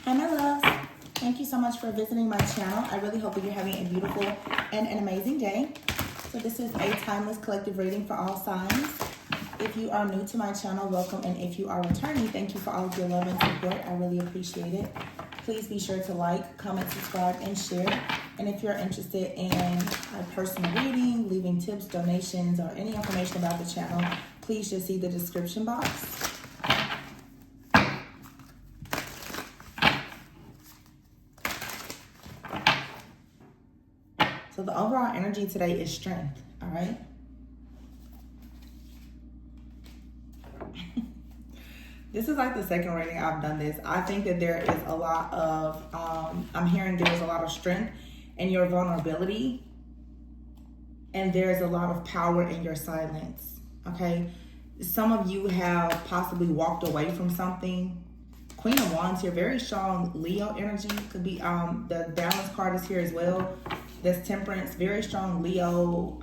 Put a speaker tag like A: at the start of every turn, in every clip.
A: Hi, my loves. Thank you so much for visiting my channel. I really hope that you're having a beautiful and an amazing day. So this is a timeless collective reading for all signs. If you are new to my channel, welcome. And if you are returning, thank you for all of your love and support. I really appreciate it. Please be sure to like, comment, subscribe, and share. And if you're interested in a personal reading, leaving tips, donations, or any information about the channel, please just see the description box. So the overall energy today is strength, all right? This is like the second reading I've done this. I think that there is a lot of, I'm hearing there's a lot of strength in your vulnerability. And there's a lot of power in your silence, okay? Some of you have possibly walked away from something. Queen of Wands here, very strong Leo energy. Could be, the balance card is here as well. That's Temperance, very strong Leo,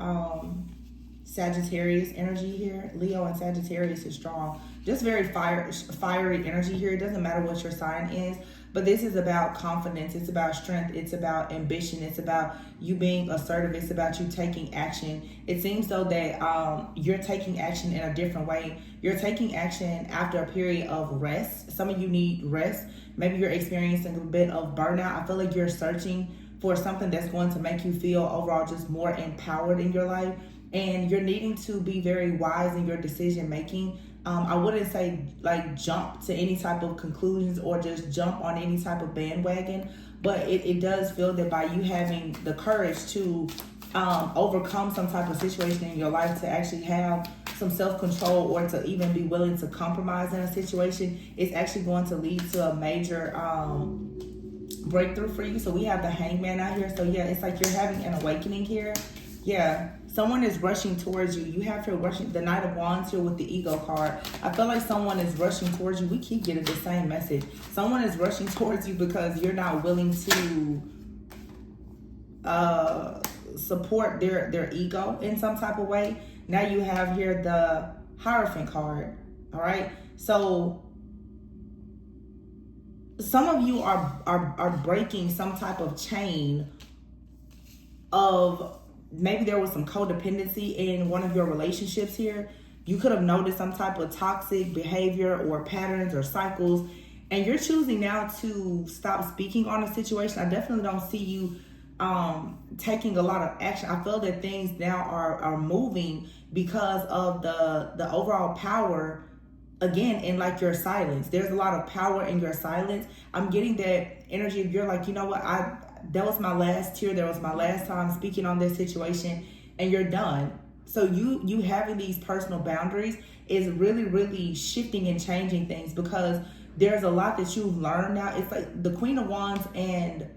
A: Sagittarius energy here. Leo and Sagittarius is strong. Just very fiery energy here. It doesn't matter what your sign is, but this is about confidence. It's about strength. It's about ambition. It's about you being assertive. It's about you taking action. It seems though that you're taking action in a different way. You're taking action after a period of rest. Some of you need rest. Maybe you're experiencing a bit of burnout. I feel like you're searching for something that's going to make you feel overall just more empowered in your life. And you're needing to be very wise in your decision making. I wouldn't say like jump to any type of conclusions or just jump on any type of bandwagon, but it does feel that by you having the courage to overcome some type of situation in your life, to actually have some self-control or to even be willing to compromise in a situation, it's actually going to lead to a major breakthrough for you. So we have the Hangman out here. So yeah, it's like you're having an awakening here. Yeah, someone is rushing towards you. You have to rushing the Knight of Wands here with the Ego card. I feel like someone is rushing towards you. We keep getting the same message. Someone is rushing towards you because you're not willing to support their ego in some type of way. Now you have here the Hierophant card. All right, so some of you are breaking some type of chain of, maybe there was some codependency in one of your relationships here. You could have noticed some type of toxic behavior or patterns or cycles, and you're choosing now to stop speaking on a situation. I definitely don't see you taking a lot of action. I feel that things now are moving because of the overall power, again, in like your silence. There's a lot of power in your silence. I'm getting that energy of you're like, you know what, that was my last tear. That was my last time speaking on this situation, and you're done. So you having these personal boundaries is really, really shifting and changing things, because there's a lot that you've learned now. It's like the Queen of Wands and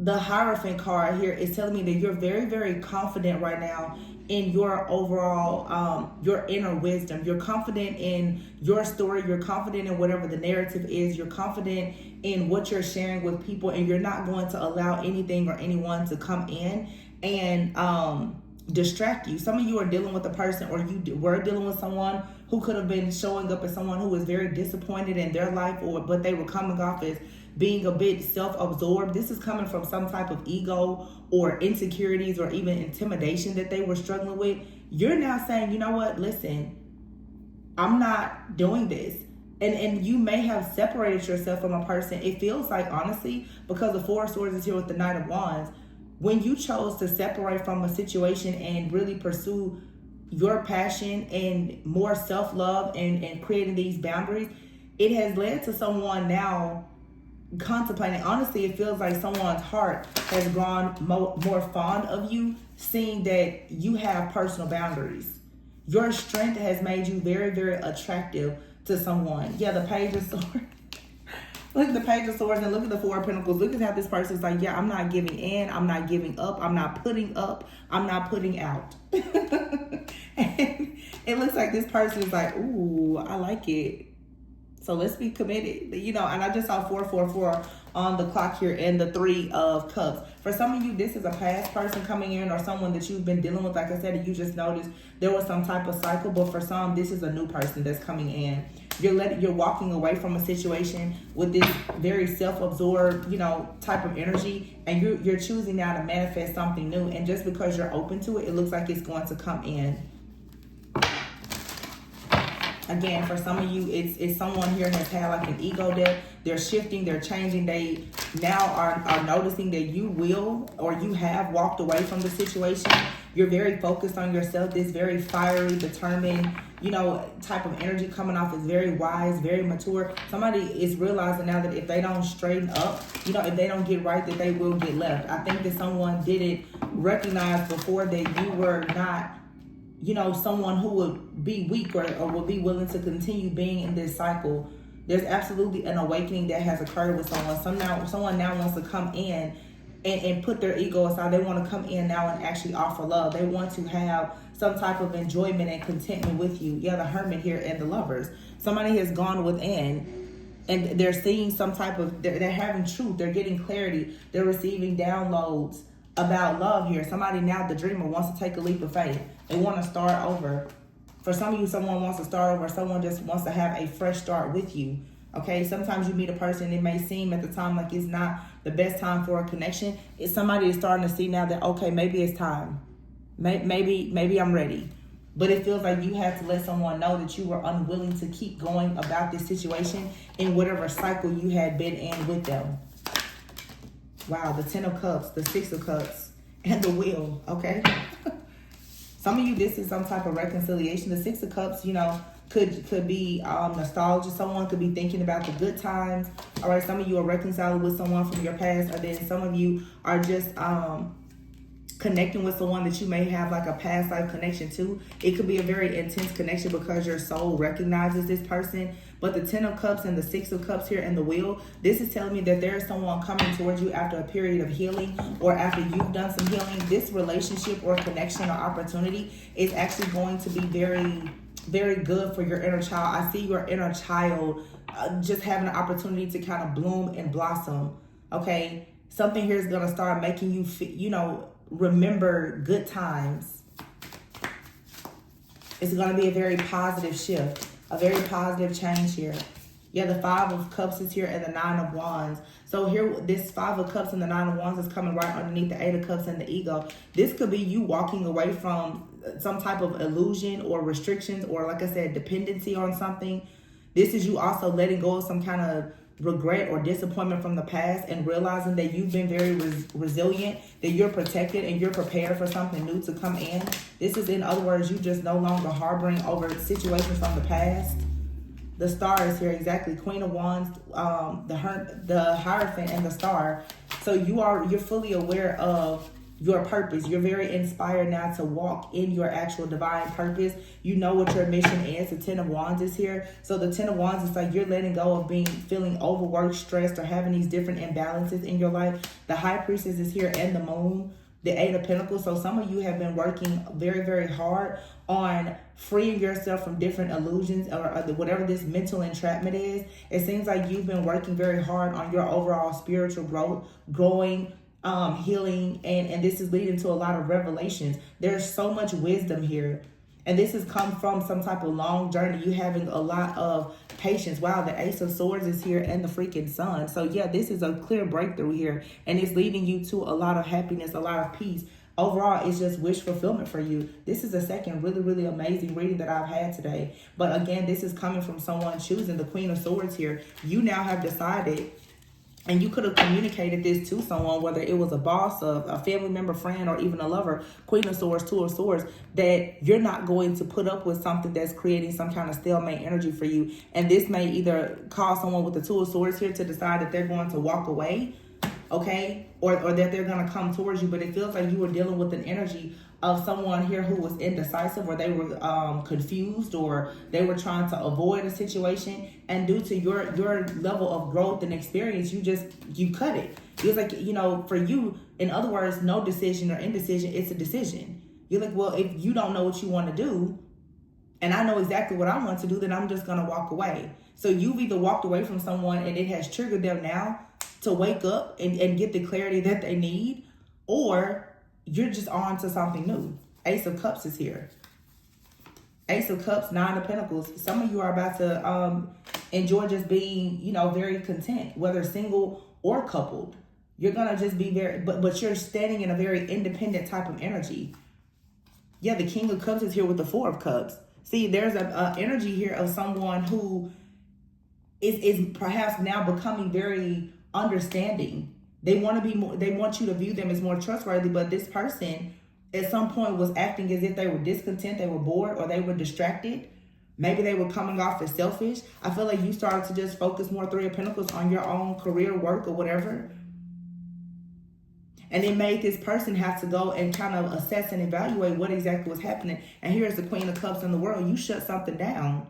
A: the Hierophant card here is telling me that you're very, very confident right now in your overall, your inner wisdom. You're confident in your story. You're confident in whatever the narrative is. You're confident in what you're sharing with people, and you're not going to allow anything or anyone to come in and distract you. Some of you are dealing with a person, or you were dealing with someone who could have been showing up as someone who was very disappointed in their life, but they were coming off as being a bit self-absorbed. This is coming from some type of ego or insecurities or even intimidation that they were struggling with. You're now saying, you know what, listen, I'm not doing this. And you may have separated yourself from a person. It feels like, honestly, because the Four of Swords is here with the Knight of Wands, when you chose to separate from a situation and really pursue your passion and more self-love and creating these boundaries, it has led to someone now contemplating. Honestly, it feels like someone's heart has grown more fond of you, seeing that you have personal boundaries. Your strength has made you very, very attractive to someone. Yeah, the Page of Swords. Look at the Page of Swords and look at the Four of Pentacles. Look at how this person's like, yeah, I'm not giving in. I'm not giving up. I'm not putting up. I'm not putting out. And it looks like this person is like, ooh, I like it. So let's be committed, you know. And I just saw 444 on the clock here and the Three of Cups. For some of you, this is a past person coming in, or someone that you've been dealing with. Like I said, you just noticed there was some type of cycle. But for some, this is a new person that's coming in. You're walking away from a situation with this very self-absorbed, type of energy, and you're choosing now to manifest something new. And just because you're open to it, it looks like it's going to come in. Again, for some of you, it's someone here has had like an ego death. They're shifting, they're changing. They now are noticing that you will, or you have walked away from the situation. You're very focused on yourself. This very fiery, determined, type of energy coming off is very wise, very mature. Somebody is realizing now that if they don't straighten up, if they don't get right, that they will get left. I think that someone didn't recognize before that you were not, someone who would be weak or would be willing to continue being in this cycle. There's absolutely an awakening that has occurred with someone. Someone now wants to come in and put their ego aside. They want to come in now and actually offer love. They want to have some type of enjoyment and contentment with you. Yeah, the Hermit here and the Lovers. Somebody has gone within and they're seeing some type of, they're having truth. They're getting clarity. They're receiving downloads about love here. Somebody now, the dreamer, wants to take a leap of faith. They want to start over. For some of you, someone wants to start over. Someone just wants to have a fresh start with you. Okay, sometimes you meet a person, it may seem at the time like it's not the best time for a connection. It's somebody is starting to see now that, okay, maybe it's time. Maybe I'm ready. But it feels like you have to let someone know that you were unwilling to keep going about this situation in whatever cycle you had been in with them. Wow, the 10 of Cups, the 6 of Cups, and the Wheel, okay? Some of you, this is some type of reconciliation. The 6 of Cups, could be nostalgia. Someone could be thinking about the good times. All right, some of you are reconciling with someone from your past, or then some of you are just connecting with someone that you may have like a past life connection to. It could be a very intense connection because your soul recognizes this person. But the 10 of Cups and the 6 of Cups here and the Wheel, this is telling me that there is someone coming towards you after a period of healing or after you've done some healing. This relationship or connection or opportunity is actually going to be very, very good for your inner child. I see your inner child just having an opportunity to kind of bloom and blossom. Okay, something here is going to start making you, remember good times. It's going to be a very positive shift. A very positive change here. Yeah, the 5 of Cups is here and the 9 of Wands. So here, this 5 of Cups and the 9 of Wands is coming right underneath the 8 of Cups and the Ego. This could be you walking away from some type of illusion or restrictions or, like I said, dependency on something. This is you also letting go of some kind of regret or disappointment from the past and realizing that you've been very resilient, that you're protected and you're prepared for something new to come in. This is, in other words, you just no longer harboring over situations from the past. The Star is here, exactly. Queen of Wands, the Hierophant and the Star. So you're fully aware of your purpose. You're very inspired now to walk in your actual divine purpose. You know what your mission is. The 10 of Wands is here. So the 10 of Wands is like you're letting go of feeling overworked, stressed, or having these different imbalances in your life. The High Priestess is here and the Moon, the 8 of Pentacles. So some of you have been working very, very hard on freeing yourself from different illusions or whatever this mental entrapment is. It seems like you've been working very hard on your overall spiritual growth, growing, healing, and this is leading to a lot of revelations. There's so much wisdom here, and this has come from some type of long journey. You having a lot of patience. Wow, the Ace of Swords is here and the freaking Sun. So yeah, this is a clear breakthrough here, and it's leading you to a lot of happiness, a lot of peace. Overall, it's just wish fulfillment for you. This is the second really, really amazing reading that I've had today. But again, this is coming from someone choosing the Queen of Swords here. You now have decided, and you could have communicated this to someone, whether it was a boss, a family member, friend, or even a lover. Queen of Swords, 2 of Swords, that you're not going to put up with something that's creating some kind of stalemate energy for you. And this may either cause someone with the 2 of Swords here to decide that they're going to walk away, okay, or that they're going to come towards you. But it feels like you were dealing with an energy of someone here who was indecisive, or they were confused, or they were trying to avoid a situation. And due to your level of growth and experience, you cut it. It's like, for you, in other words, no decision or indecision, it's a decision. You're like, well, if you don't know what you want to do, and I know exactly what I want to do, then I'm just going to walk away. So you've either walked away from someone and it has triggered them now to wake up and get the clarity that they need, or you're just on to something new. Ace of Cups is here. Ace of Cups, Nine of Pentacles. Some of you are about to enjoy just being, you know, very content, whether single or coupled. You're going to just be very, but you're standing in a very independent type of energy. Yeah, the King of Cups is here with the Four of Cups. See, there's a energy here of someone who is perhaps now becoming very understanding. They want to be more, they want you to view them as more trustworthy, but this person at some point was acting as if they were discontent, they were bored, or they were distracted. Maybe they were coming off as selfish. I feel like you started to just focus more, Three of Pentacles, on your own career, work, or whatever. And it made this person have to go and kind of assess and evaluate what exactly was happening. And here's the Queen of Cups in the world. You shut something down.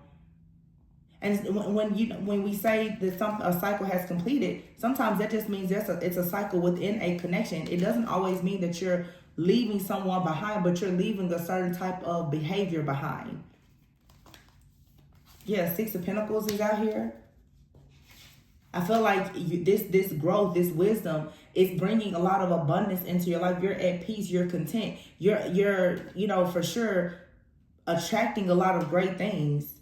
A: And when we say that a cycle has completed, sometimes that just means it's a cycle within a connection. It doesn't always mean that you're leaving someone behind, but you're leaving a certain type of behavior behind. Yeah, Six of Pentacles is out here. I feel like this growth, this wisdom is bringing a lot of abundance into your life. You're at peace. You're content. You're you know, for sure attracting a lot of great things.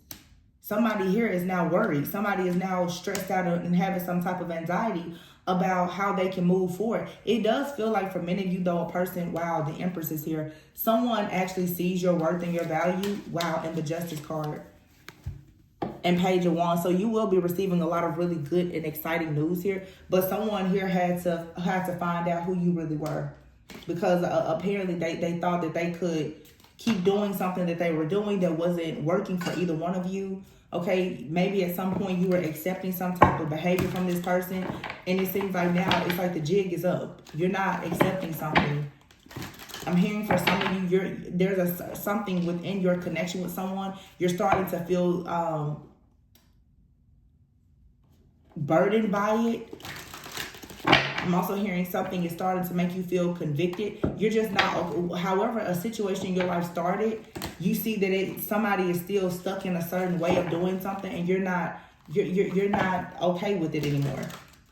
A: Somebody here is now worried. Somebody is now stressed out and having some type of anxiety about how they can move forward. It does feel like for many of you, though, a person, wow, the Empress is here. Someone actually sees your worth and your value. Wow, and the Justice card. And Page of Wands. So you will be receiving a lot of really good and exciting news here. But someone here had to find out who you really were. Because apparently they thought that they could keep doing something that they were doing that wasn't working for either one of you. Okay, maybe at some point you were accepting some type of behavior from this person. And it seems like now it's like the jig is up. You're not accepting something. I'm hearing for some of you, there's something within your connection with someone. You're starting to feel burdened by it. I'm also hearing something is starting to make you feel convicted. You're just not, however a situation in your life started, you see that somebody is still stuck in a certain way of doing something, and you're not okay with it anymore.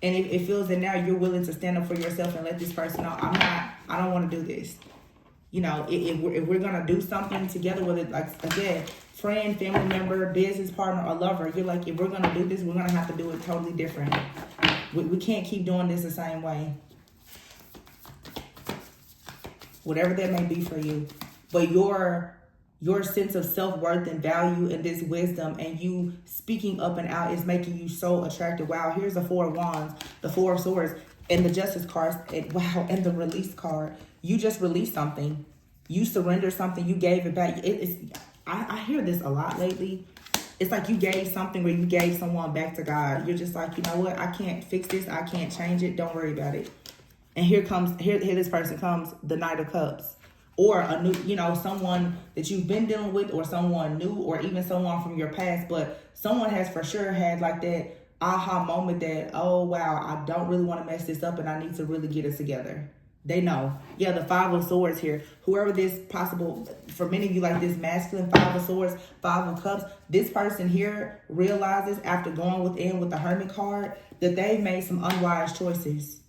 A: And it feels that now you're willing to stand up for yourself and let this person know, I don't want to do this. You know, if we're going to do something together, whether, like, again, friend, family member, business partner, or lover, you're like, if we're going to do this, we're going to have to do it totally different. We can't keep doing this the same way. Whatever that may be for you. But your sense of self-worth and value and this wisdom and you speaking up and out is making you so attractive. Wow, here's the Four of Wands, the Four of Swords, and the Justice cards, and wow, and the Release card. You just released something. You surrender something. You gave it back. I hear this a lot lately. It's like you gave something where you gave someone back to God. You're just like, you know what? I can't fix this. I can't change it. Don't worry about it. And here this person comes, the Knight of Cups. Or a new, you know, someone that you've been dealing with, or someone new, or even someone from your past. But someone has for sure had like that aha moment that, oh, wow, I don't really want to mess this up and I need to really get it together. They know. Yeah, the Five of Swords here. Whoever this possible, for many of you, like this masculine Five of Swords, Five of Cups, this person here realizes after going within with the Hermit card that they've made some unwise choices.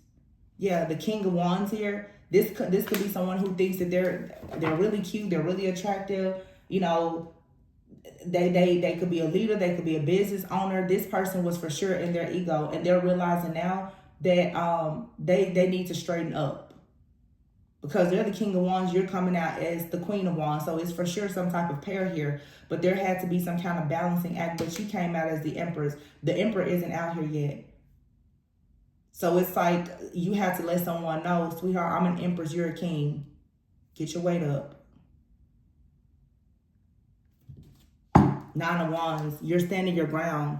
A: Yeah, the King of Wands here. This could be someone who thinks that they're really cute, they're really attractive. You know, they could be a leader, they could be a business owner. This person was for sure in their ego, and they're realizing now that they need to straighten up. Because they're the King of Wands, you're coming out as the Queen of Wands. So it's for sure some type of pair here. But there had to be some kind of balancing act. But you came out as the Empress. The Emperor isn't out here yet. So it's like you have to let someone know, sweetheart, I'm an Empress, you're a king. Get your weight up. Nine of Wands, you're standing your ground.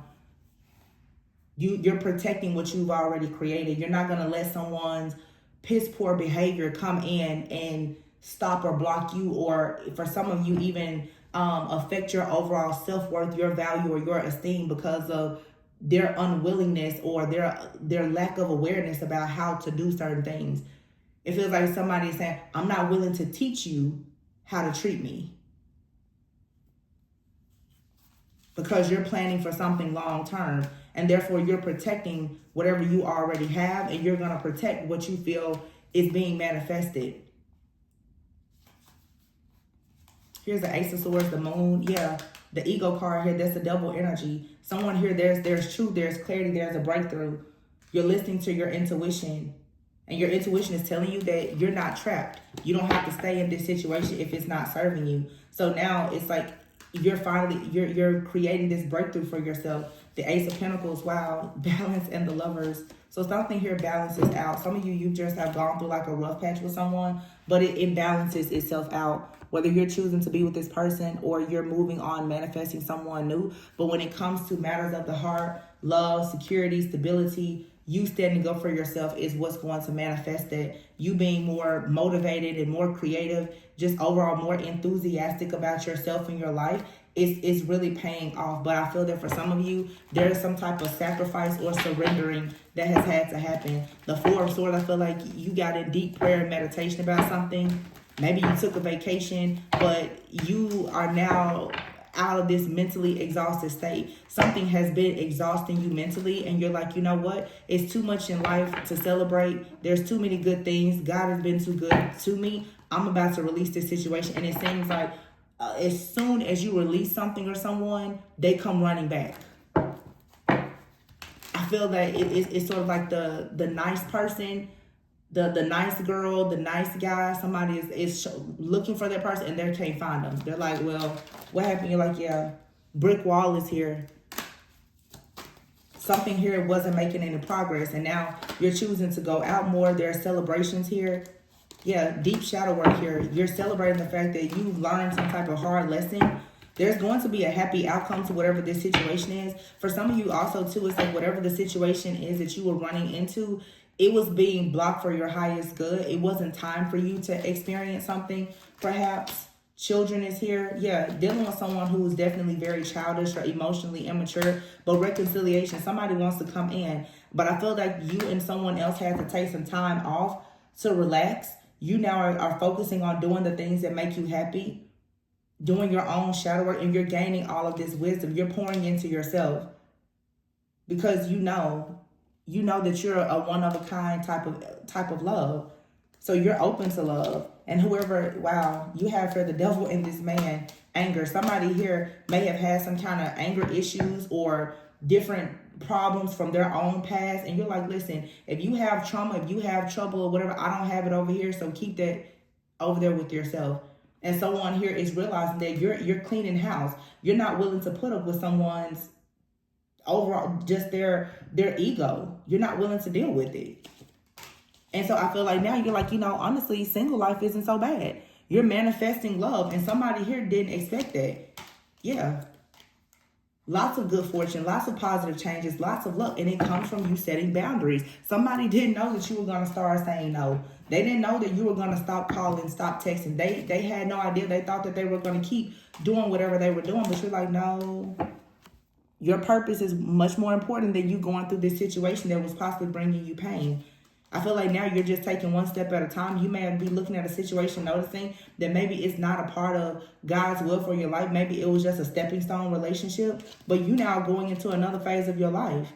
A: You're protecting what you've already created. You're not going to let someone's piss poor behavior come in and stop or block you, or for some of you even affect your overall self-worth, your value, or your esteem because of their unwillingness or their lack of awareness about how to do certain things. It feels like somebody is saying, I'm not willing to teach you how to treat me. Because you're planning for something long term, and therefore you're protecting whatever you already have, and you're going to protect what you feel is being manifested. Here's the Ace of Swords, the Moon. Yeah, the ego card here, that's the double energy. Someone here, there's truth, there's clarity, there's a breakthrough. You're listening to your intuition. And your intuition is telling you that you're not trapped. You don't have to stay in this situation if it's not serving you. So now it's like you're creating this breakthrough for yourself. The Ace of Pentacles, wow, balance and the Lovers. So something here balances out. Some of you just have gone through like a rough patch with someone, but it balances itself out. Whether you're choosing to be with this person or you're moving on, manifesting someone new. But when it comes to matters of the heart, love, security, stability, you standing up for yourself is what's going to manifest that. You being more motivated and more creative, just overall more enthusiastic about yourself and your life is really paying off. But I feel that for some of you, there's some type of sacrifice or surrendering that has had to happen. The Four of Swords, I feel like you got in deep prayer and meditation about something. Maybe you took a vacation, but you are now out of this mentally exhausted state. Something has been exhausting you mentally, and you're like, you know what? It's too much in life to celebrate. There's too many good things. God has been too good to me. I'm about to release this situation. And it seems like as soon as you release something or someone, they come running back. I feel that it's sort of like the nice person, the nice girl, the nice guy. Somebody is looking for that person and they can't find them. They're like, well, what happened? You're like, yeah, brick wall is here. Something here wasn't making any progress, and now you're choosing to go out more. There are celebrations here. Yeah, deep shadow work here. You're celebrating the fact that you've learned some type of hard lesson. There's going to be a happy outcome to whatever this situation is. For some of you also, too, it's like whatever the situation is that you were running into, it was being blocked for your highest good. It wasn't time for you to experience something, perhaps. Children is here. Yeah, dealing with someone who is definitely very childish or emotionally immature. But reconciliation, somebody wants to come in. But I feel like you and someone else had to take some time off to relax. You now are focusing on doing the things that make you happy. Doing your own shadow work, and you're gaining all of this wisdom. You're pouring into yourself. Because you know that you're a one-of-a-kind type of love. So you're open to love. And whoever, wow, you have for the devil in this man, anger. Somebody here may have had some kind of anger issues or different problems from their own past. And you're like, listen, if you have trauma, if you have trouble or whatever, I don't have it over here. So keep that over there with yourself. And someone here is realizing that you're cleaning house. You're not willing to put up with someone's overall, just their ego. You're not willing to deal with it. And so I feel like now you're like, honestly, single life isn't so bad. You're manifesting love, and somebody here didn't expect that. Yeah. Lots of good fortune, lots of positive changes, lots of luck, and it comes from you setting boundaries. Somebody didn't know that you were going to start saying no. They didn't know that you were going to stop calling, stop texting. They had no idea. They thought that they were going to keep doing whatever they were doing, but you're like, no. Your purpose is much more important than you going through this situation that was possibly bringing you pain. I feel like now you're just taking one step at a time. You may be looking at a situation, noticing that maybe it's not a part of God's will for your life. Maybe it was just a stepping stone relationship, but you now going into another phase of your life.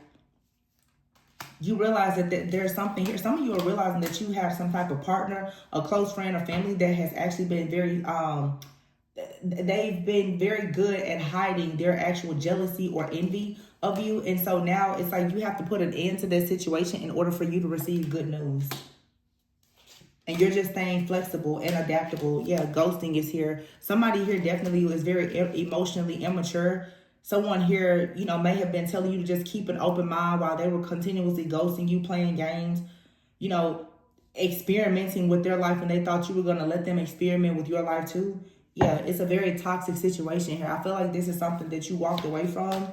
A: You realize that there's something here. Some of you are realizing that you have some type of partner, a close friend or family that has actually been they've been very good at hiding their actual jealousy or envy of you. And so now it's like you have to put an end to this situation in order for you to receive good news. And you're just staying flexible and adaptable. Yeah, ghosting is here. Somebody here definitely is very emotionally immature. Someone here, may have been telling you to just keep an open mind while they were continuously ghosting you, playing games, experimenting with their life, and they thought you were going to let them experiment with your life too. Yeah, it's a very toxic situation here. I feel like this is something that you walked away from,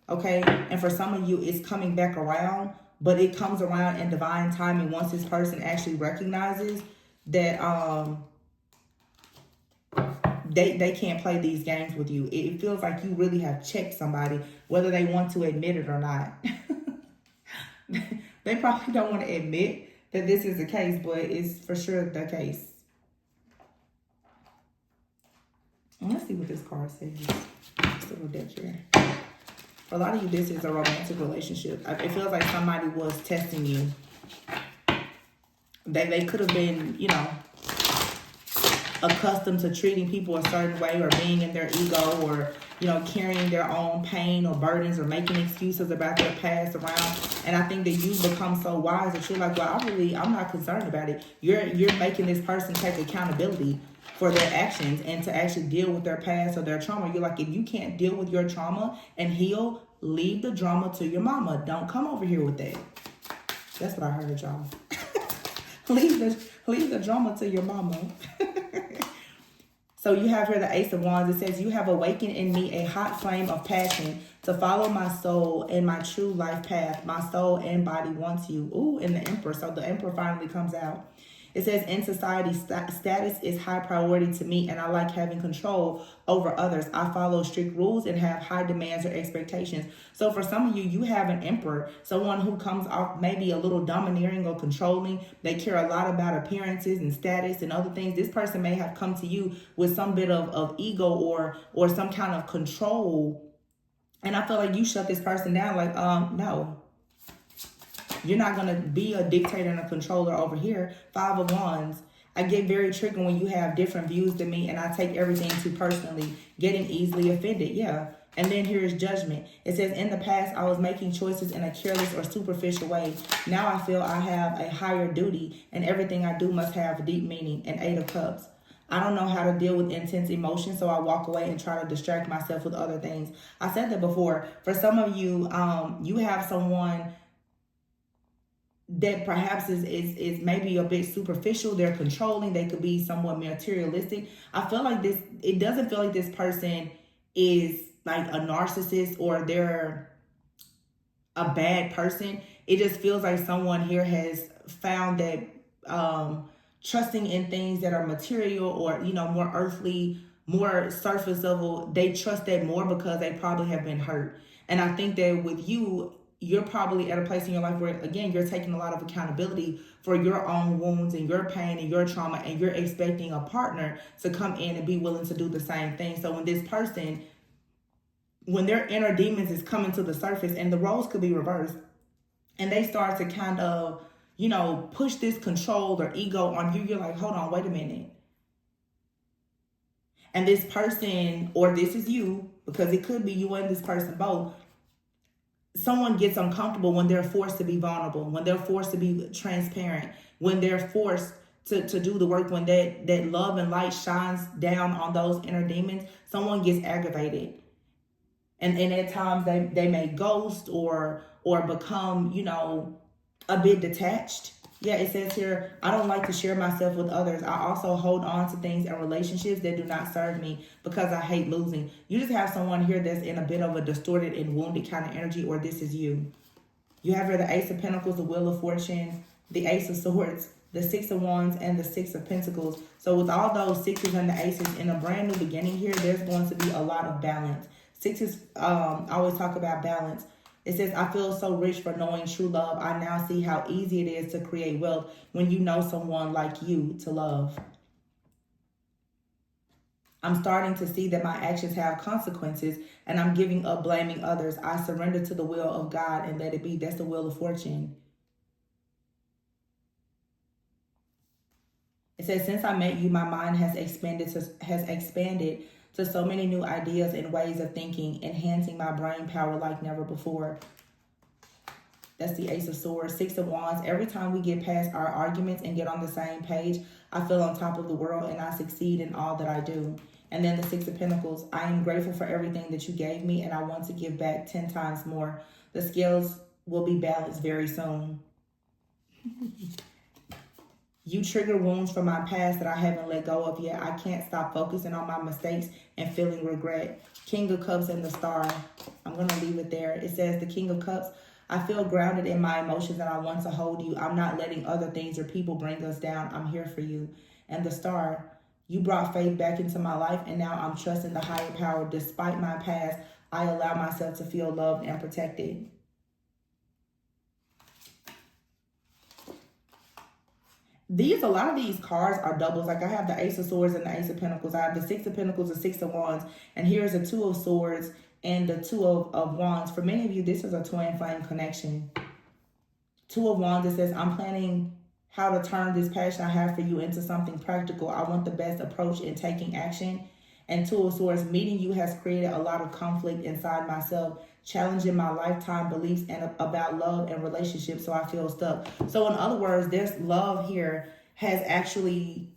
A: okay? And for some of you, it's coming back around, but it comes around in divine timing once this person actually recognizes that they can't play these games with you. It feels like you really have checked somebody, whether they want to admit it or not. They probably don't want to admit that this is the case, but it's for sure the case. Let's see what this card says. Just a little depth here. For a lot of you, this is a romantic relationship. It feels like somebody was testing you. They could have been, accustomed to treating people a certain way or being in their ego or, you know, carrying their own pain or burdens or making excuses about their past around. And I think that you become so wise that you're like, well, I'm not concerned about it. You're making this person take accountability for their actions and to actually deal with their past or their trauma. You're like, if you can't deal with your trauma and heal, leave the drama to your mama. Don't come over here with that. That's what I heard, y'all. leave the drama to your mama. So you have here the Ace of Wands. It says, you have awakened in me a hot flame of passion to follow my soul and my true life path. My soul and body wants you. Ooh, and the Emperor. So the Emperor finally comes out. It says, in society, status is high priority to me, and I like having control over others. I follow strict rules and have high demands or expectations. So for some of you, you have an emperor, someone who comes off maybe a little domineering or controlling. They care a lot about appearances and status and other things. This person may have come to you with some bit of ego or some kind of control. And I feel like you shut this person down like, no. You're not going to be a dictator and a controller over here. 5 of Wands. I get very triggered when you have different views than me and I take everything too personally, getting easily offended. Yeah. And then here is Judgment. It says, in the past, I was making choices in a careless or superficial way. Now I feel I have a higher duty and everything I do must have deep meaning. And 8 of Cups. I don't know how to deal with intense emotions, so I walk away and try to distract myself with other things. I said that before. For some of you, you have someone that perhaps is maybe a bit superficial. They're controlling. They could be somewhat materialistic. I feel like it doesn't feel like this person is like a narcissist or they're a bad person. It just feels like someone here has found that trusting in things that are material or, you know, more earthly, more surface level, they trust that more because they probably have been hurt. And I think that with you, you're probably at a place in your life where, again, you're taking a lot of accountability for your own wounds and your pain and your trauma, and you're expecting a partner to come in and be willing to do the same thing. So when this person, when their inner demons is coming to the surface, and the roles could be reversed, and they start to kind of, you know, push this control or ego on you, you're like, hold on, wait a minute. And this person, or this is you, because it could be you and this person both, someone gets uncomfortable when they're forced to be vulnerable, when they're forced to be transparent, when they're forced to do the work, when that love and light shines down on those inner demons, someone gets aggravated. And at times they may ghost or become, you know, a bit detached. Yeah, it says here, I don't like to share myself with others. I also hold on to things and relationships that do not serve me because I hate losing. You just have someone here that's in a bit of a distorted and wounded kind of energy, or this is you. You have here the Ace of Pentacles, the Wheel of Fortune, the Ace of Swords, the 6 of Wands, and the 6 of Pentacles. So with all those 6s and the aces in a brand new beginning here, there's going to be a lot of balance. 6s, I always talk about balance. It says, I feel so rich for knowing true love. I now see how easy it is to create wealth when you know someone like you to love. I'm starting to see that my actions have consequences, and I'm giving up blaming others. I surrender to the will of God and let it be. That's the Wheel of Fortune. It says, since I met you, my mind has expanded to so many new ideas and ways of thinking, enhancing my brain power like never before. That's the Ace of Swords. 6 of Wands. Every time we get past our arguments and get on the same page, I feel on top of the world and I succeed in all that I do. And then the 6 of Pentacles. I am grateful for everything that you gave me, and I want to give back 10 times more. The scales will be balanced very soon. You trigger wounds from my past that I haven't let go of yet. I can't stop focusing on my mistakes and feeling regret. King of Cups and the Star. I'm going to leave it there. It says, the King of Cups. I feel grounded in my emotions and I want to hold you. I'm not letting other things or people bring us down. I'm here for you. And the Star. You brought faith back into my life, and now I'm trusting the higher power. Despite my past, I allow myself to feel loved and protected. A lot of these cards are doubles. Like I have the Ace of Swords and the Ace of Pentacles. I have the 6 of Pentacles, the 6 of Wands, and here's the 2 of Swords and the 2 of Wands. For many of you, this is a twin flame connection. 2 of Wands, it says, I'm planning how to turn this passion I have for you into something practical. I want the best approach in taking action. And Two of Swords, meeting you has created a lot of conflict inside myself, challenging my lifetime beliefs and about love and relationships, so I feel stuck. So in other words, this love here has actually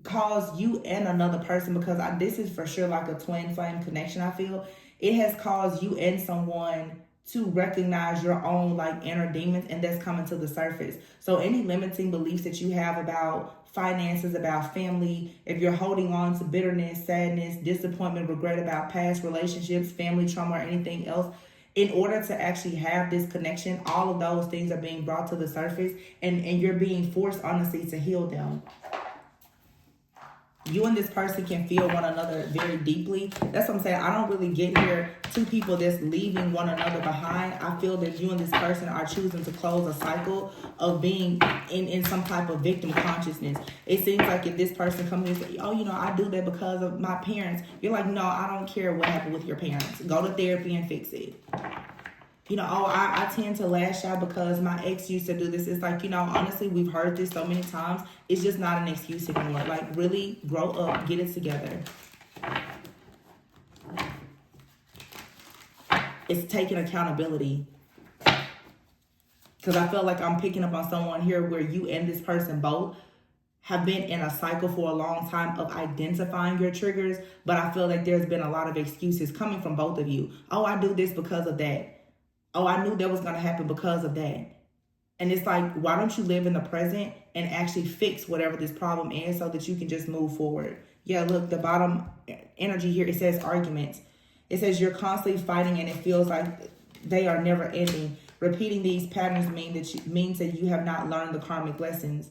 A: caused you and another person, because this is for sure like a twin flame connection. I feel it has caused you and someone to recognize your own like inner demons, and that's coming to the surface. So any limiting beliefs that you have about finances, about family, if you're holding on to bitterness, sadness, disappointment, regret about past relationships, family trauma, or anything else, in order to actually have this connection, all of those things are being brought to the surface, and you're being forced honestly to heal them. You and this person can feel one another very deeply. That's what I'm saying. I don't really get here two people that's leaving one another behind. I feel that you and this person are choosing to close a cycle of being in some type of victim consciousness. It seems like if this person comes in and says, oh, I do that because of my parents. You're like, no, I don't care what happened with your parents. Go to therapy and fix it. I tend to lash out because my ex used to do this. It's like, honestly, we've heard this so many times. It's just not an excuse anymore. Like, really grow up, get it together. It's taking accountability. Because I feel like I'm picking up on someone here where you and this person both have been in a cycle for a long time of identifying your triggers. But I feel like there's been a lot of excuses coming from both of you. Oh, I do this because of that. Oh, I knew that was going to happen because of that. And it's like, why don't you live in the present and actually fix whatever this problem is so that you can just move forward? Yeah, look, the bottom energy here, it says arguments. It says you're constantly fighting and it feels like they are never ending. Repeating these patterns means that you have not learned the karmic lessons.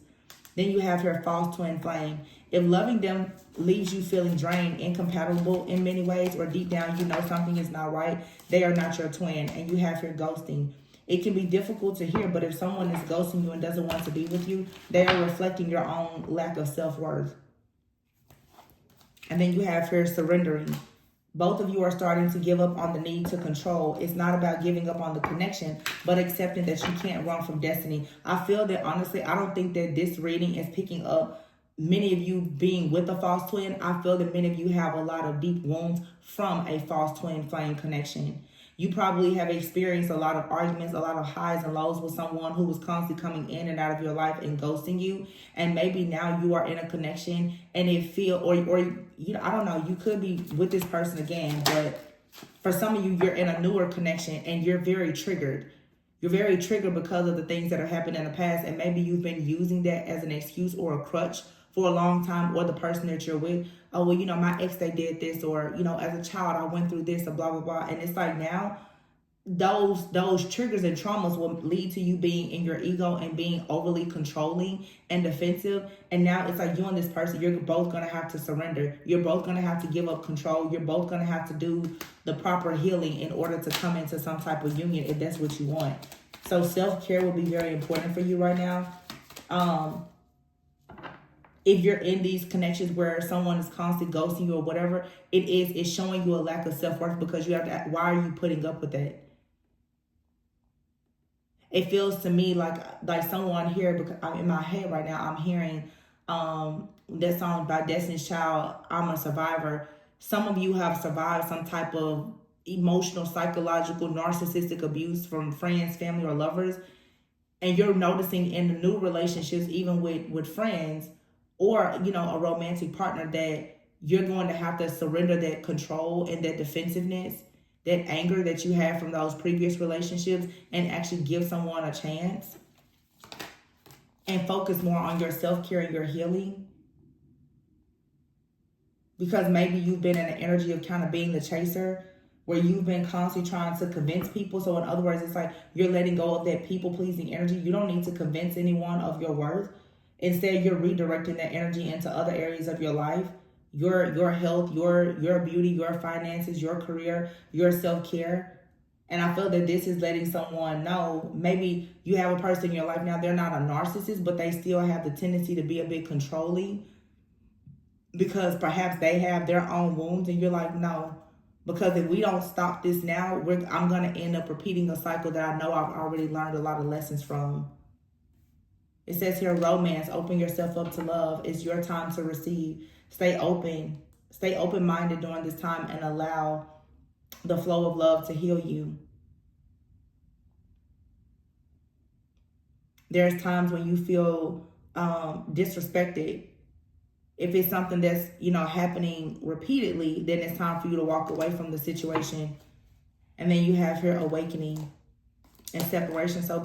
A: Then you have here false twin flame. If loving them leaves you feeling drained, incompatible in many ways, or deep down you know something is not right, they are not your twin. And you have here ghosting. It can be difficult to hear, but if someone is ghosting you and doesn't want to be with you, they are reflecting your own lack of self-worth. And then you have here surrendering. Both of you are starting to give up on the need to control. It's not about giving up on the connection, but accepting that you can't run from destiny. I feel that, honestly, I don't think that this reading is picking up many of you being with a false twin. I feel that many of you have a lot of deep wounds from a false twin flame connection. You probably have experienced a lot of arguments, a lot of highs and lows with someone who was constantly coming in and out of your life and ghosting you. And maybe now you are in a connection and it I don't know, you could be with this person again, but for some of you, you're in a newer connection and you're very triggered. You're very triggered because of the things that have happened in the past, and maybe you've been using that as an excuse or a crutch for a long time, or the person that you're with. Oh, well, my ex, they did this, or, as a child, I went through this, or blah, blah, blah. And it's like now, those triggers and traumas will lead to you being in your ego and being overly controlling and defensive. And now it's like you and this person, you're both going to have to surrender. You're both going to have to give up control. You're both going to have to do the proper healing in order to come into some type of union if that's what you want. So self-care will be very important for you right now. If you're in these connections where someone is constantly ghosting you or whatever, it's showing you a lack of self-worth, because you have to ask, why are you putting up with that? It feels to me like someone here, because I'm in my head right now, I'm hearing that song by Destiny's Child, I'm a Survivor. Some of you have survived some type of emotional, psychological, narcissistic abuse from friends, family, or lovers. And you're noticing in the new relationships, even with friends, or, a romantic partner, that you're going to have to surrender that control and that defensiveness, that anger that you had from those previous relationships, and actually give someone a chance and focus more on your self-care and your healing. Because maybe you've been in an energy of kind of being the chaser, where you've been constantly trying to convince people. So in other words, it's like you're letting go of that people-pleasing energy. You don't need to convince anyone of your worth. Instead, you're redirecting that energy into other areas of your life, your health, your beauty, your finances, your career, your self-care. And I feel that this is letting someone know, maybe you have a person in your life now, they're not a narcissist, but they still have the tendency to be a bit controlling, because perhaps they have their own wounds, and you're like, no, because if we don't stop this now, I'm going to end up repeating a cycle that I know I've already learned a lot of lessons from. It says here, romance, open yourself up to love. It's your time to receive. Stay open. Stay open-minded during this time and allow the flow of love to heal you. There's times when you feel disrespected. If it's something that's, happening repeatedly, then it's time for you to walk away from the situation. And then you have here awakening and separation. So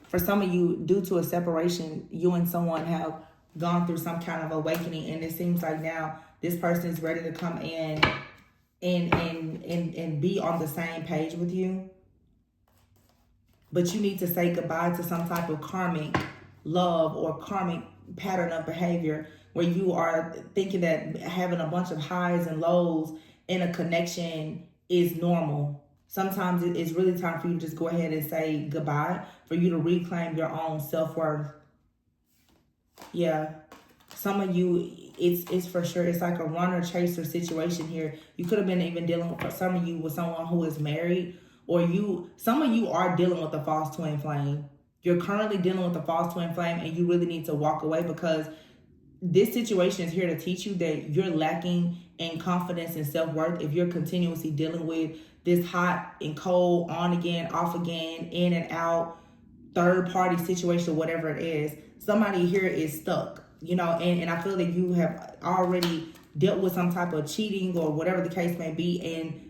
A: for some of you, due to a separation, you and someone have gone through some kind of awakening. And it seems like now this person is ready to come in and be on the same page with you. But you need to say goodbye to some type of karmic love or karmic pattern of behavior where you are thinking that having a bunch of highs and lows in a connection is normal. Sometimes it's really time for you to just go ahead and say goodbye, for you to reclaim your own self-worth. Yeah. Some of you, it's for sure, it's like a runner-chaser situation here. You could have been even dealing with, for some of you, with someone who is married, or some of you are dealing with a false twin flame. You're currently dealing with a false twin flame, and you really need to walk away, because this situation is here to teach you that you're lacking in confidence and self-worth if you're continuously dealing with this hot and cold, on again, off again, in and out, third-party situation, whatever it is. Somebody here is stuck, and I feel that you have already dealt with some type of cheating or whatever the case may be, and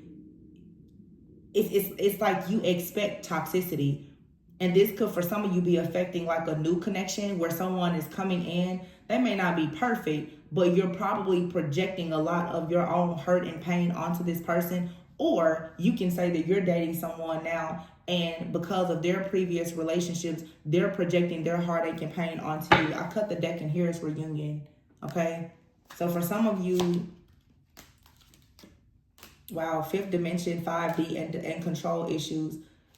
A: it's like you expect toxicity. And this could, for some of you, be affecting like a new connection where someone is coming in. They may not be perfect, but you're probably projecting a lot of your own hurt and pain onto this person. Or you can say that you're dating someone now, and because of their previous relationships, they're projecting their heartache and pain onto you. I cut the deck, and here's reunion. Okay? So for some of you, wow, fifth dimension, 5D, and control issues.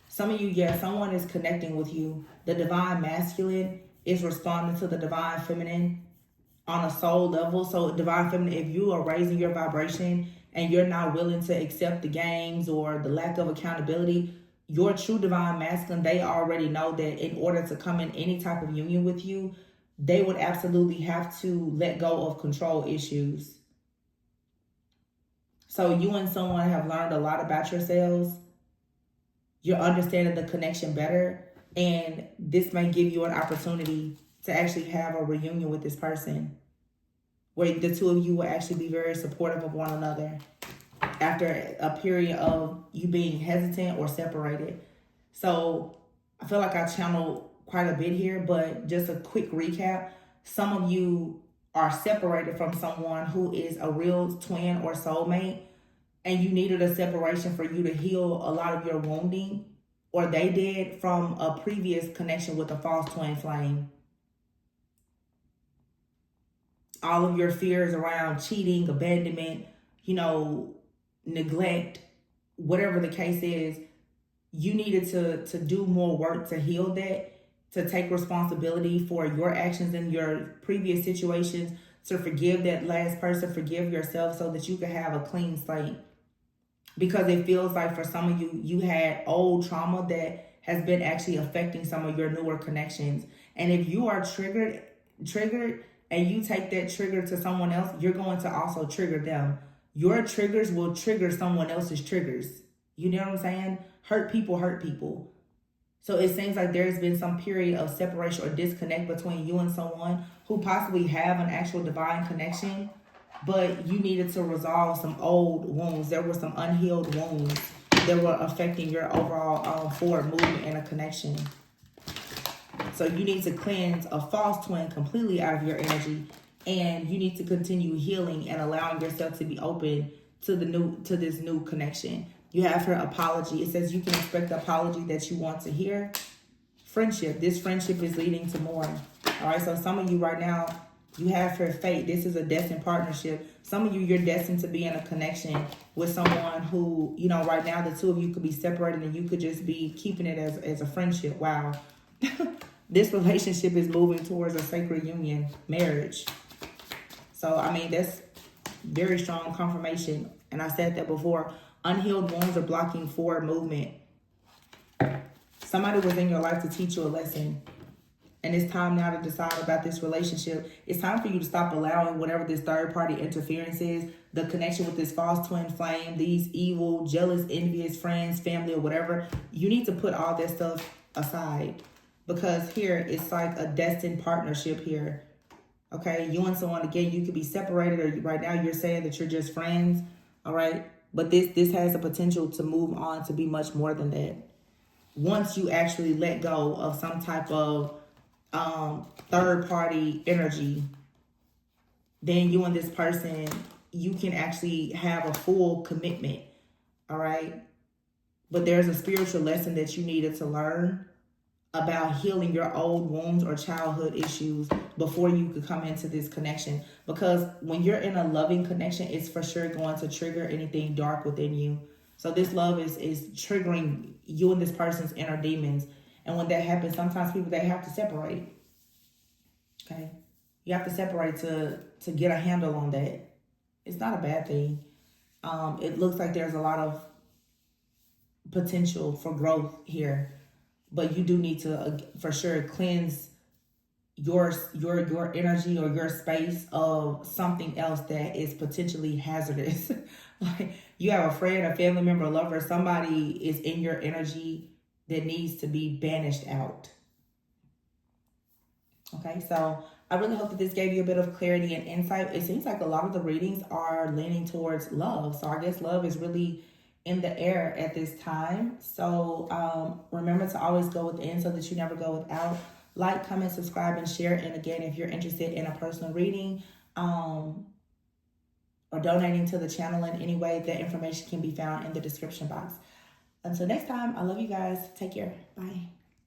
A: Some of you, someone is connecting with you. The divine masculine is responding to the divine feminine on a soul level. So divine feminine, if you are raising your vibration and you're not willing to accept the games or the lack of accountability, your true divine masculine, they already know that in order to come in any type of union with you, they would absolutely have to let go of control issues. So you and someone have learned a lot about yourselves. You're understanding the connection better, and this may give you an opportunity to actually have a reunion with this person where the two of you will actually be very supportive of one another after a period of you being hesitant or separated. So I feel like I channeled quite a bit here, but just a quick recap. Some of you are separated from someone who is a real twin or soulmate, and you needed a separation for you to heal a lot of your wounding, or they did, from a previous connection with a false twin flame. All of your fears around cheating, abandonment, neglect, whatever the case is, you needed to do more work to heal that, to take responsibility for your actions in your previous situations, to forgive that last person, forgive yourself, so that you can have a clean slate. Because it feels like for some of you, you had old trauma that has been actually affecting some of your newer connections. And if you are triggered, and you take that trigger to someone else, you're going to also trigger them. Your triggers will trigger someone else's triggers. You know what I'm saying? Hurt people. So it seems like there's been some period of separation or disconnect between you and someone who possibly have an actual divine connection, but you needed to resolve some old wounds. There were some unhealed wounds that were affecting your overall forward movement and a connection. So you need to cleanse a false twin completely out of your energy, and you need to continue healing and allowing yourself to be open to this new connection. You have her apology. It says you can expect the apology that you want to hear. Friendship. This friendship is leading to more. All right, so some of you right now, you have her fate. This is a destined partnership. Some of you, you're destined to be in a connection with someone who, right now the two of you could be separated and you could just be keeping it as a friendship. Wow. This relationship is moving towards a sacred union, marriage. So, that's very strong confirmation. And I said that before. Unhealed wounds are blocking forward movement. Somebody was in your life to teach you a lesson. and it's time now to decide about this relationship. It's time for you to stop allowing whatever this third party interference is, the connection with this false twin flame, these evil, jealous, envious friends, family, or whatever. You need to put all that stuff aside, because here it's like a destined partnership here. Okay, you and someone, again, you could be separated, or right now you're saying that you're just friends. All right, but this has a potential to move on to be much more than that. Once you actually let go of some type of third party energy, then you and this person, you can actually have a full commitment. All right, but there's a spiritual lesson that you needed to learn about healing your old wounds or childhood issues before you could come into this connection. Because when you're in a loving connection, it's for sure going to trigger anything dark within you. So this love is triggering you and this person's inner demons. And when that happens, sometimes people, they have to separate. Okay? You have to separate to get a handle on that. It's not a bad thing. It looks like there's a lot of potential for growth here. But you do need to, for sure, cleanse your energy or your space of something else that is potentially hazardous. Like you have a friend, a family member, a lover, somebody is in your energy that needs to be banished out. Okay, so I really hope that this gave you a bit of clarity and insight. It seems like a lot of the readings are leaning towards love. So I guess love is really in the air at this time. So remember to always go within so that you never go without. Like, comment, subscribe, and share. And again, if you're interested in a personal reading or donating to the channel in any way, that information can be found in the description box. Until next time, I love you guys. Take care. Bye.